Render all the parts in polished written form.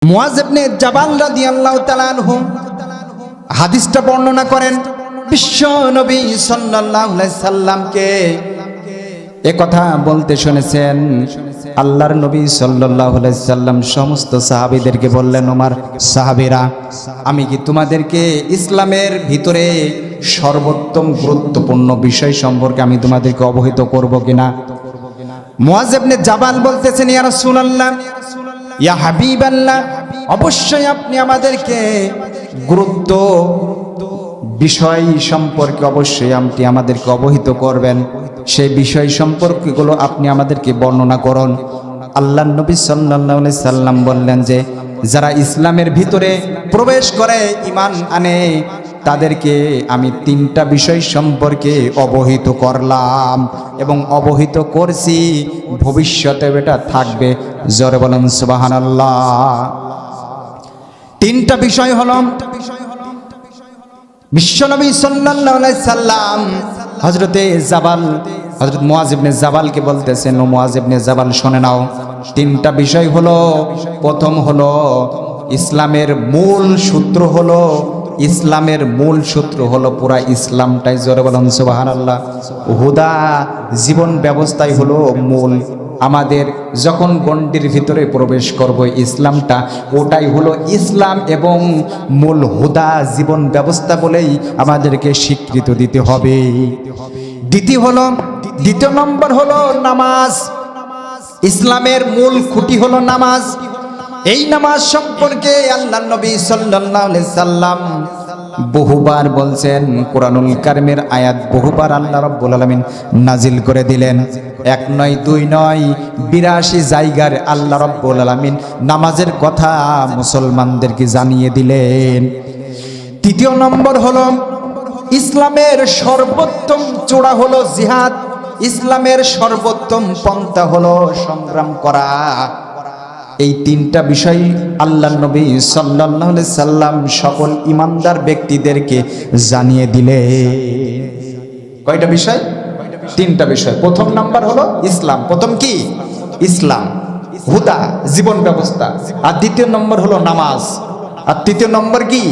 মুআজ ইবনে জাবাল রাদিয়াল্লাহু তাআলা আনহু হাদিসটা বর্ণনা করেন। বিশ্ব নবী সাল্লাল্লাহু আলাইহি সাল্লামকে এ কথা বলতে শুনেছেন। আল্লাহর নবী সাল্লাল্লাহু আলাইহি সাল্লাম সমস্ত সাহাবীদেরকে বললেন, ওমর সাহাবীরা, আমি কি তোমাদেরকে ইসলামের ভিতরে সর্বোত্তম গুরুত্বপূর্ণ বিষয় সম্পর্কে আমি তোমাদেরকে অবহিত করব কিনা? মুআজ ইবনে জাবাল বলতেছেন, ইয়া রাসূলুল্লাহ, ইয়া হাবিবাল্লাহ, অবশ্যই আপনি আমাদেরকে গুরুত্ব বিষয় সম্পর্কে অবশ্যই আপনি আমাদেরকে অবহিত করবেন। সেই বিষয় সম্পর্কগুলো আপনি আমাদেরকে বর্ণনা করুন। আল্লাহর নবী সাল্লাল্লাহু আলাইহি সাল্লাম বললেন যে, যারা ইসলামের ভিতরে প্রবেশ করে, ঈমান আনে, তাদেরকে আমি তিনটা বিষয় সম্পর্কে অবহিত করলাম এবং অবহিত করছি, ভবিষ্যতে এটা থাকবে। জোরে বলেন সুবহানাল্লাহ। তিনটা বিষয় হলো, বিশ্বনবী সাল্লাল্লাহু আলাইহি সাল্লাম হযরত মুআজ ইবনে জাবালকে বলতেছেন, ও মুআজ ইবনে জাবাল শুনে নাও, তিনটা বিষয় হলো, প্রথম হলো ইসলামের মূল সূত্র হলো পুরা ইসলামটাই। জোরে বলেন সুবহানাল্লাহ। হুদা জীবন ব্যবস্থাই হলো মূল। আমাদের যখন গণ্ডির ভিতরে প্রবেশ করব, ইসলামটা ওটাই হলো ইসলাম এবং মূল হুদা জীবন ব্যবস্থা বলেই আমাদেরকে স্বীকৃতি দিতে হবে। দ্বিতীয় নম্বর হলো নামাজ। ইসলামের মূল খুঁটি হলো নামাজ। এই নামাজ সম্পর্কে আল্লাহর নবী সাল্লাল্লাহু আলাইহি সাল্লাম বহুবার বলছেন। কোরআনুল কারীমের আয়াত বহুবার আল্লাহ রাব্বুল আলামিন নাজিল করে দিলেন। এক নয়, দুই নয়, 82 জায়গার আল্লাহ রাব্বুল আলামিন নামাজের কথা মুসলমানদেরকে জানিয়ে দিলেন। তৃতীয় নম্বর হলো, ইসলামের সর্বোত্তম চূড়া হলো জিহাদ। ইসলামের সর্বোত্তম পন্থা হলো সংগ্রাম করা। এই তিনটা বিষয় আল্লাহর নবী সাল্লাল্লাহু আলাইহি সাল্লাম সকল ঈমানদার ব্যক্তিদেরকে জানিয়ে দিলেন। কয়টা বিষয়? তিনটা বিষয়। প্রথম নাম্বার হলো ইসলাম। প্রথম কি? ইসলাম, হুদা জীবন ব্যবস্থা। আর দ্বিতীয় নম্বর হলো নামাজ। আর তৃতীয় নম্বর কি?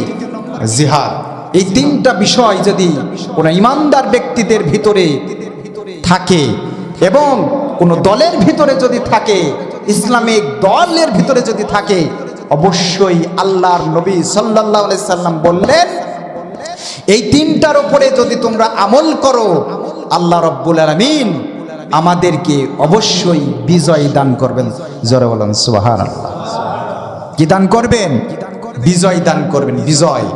জিহাদ। এই তিনটা বিষয় যদি কোনো ঈমানদার ব্যক্তিদের ভিতরে থাকে এবং কোনো দলের ভিতরে যদি থাকে, ইসলামিক দলের ভিতরে যদি থাকে, অবশ্যই আল্লাহর নবী সাল্লাল্লাহু আলাইহি সাল্লাম বললেন, এই তিনটার উপরে যদি তোমরা আমল করো, আল্লাহ রাব্বুল আলামিন আমাদেরকে অবশ্যই বিজয় দান করবেন। জোরে বলেন সুবহানাল্লাহ। কি দান করবেন? বিজয় দান করবেন। বিজয়।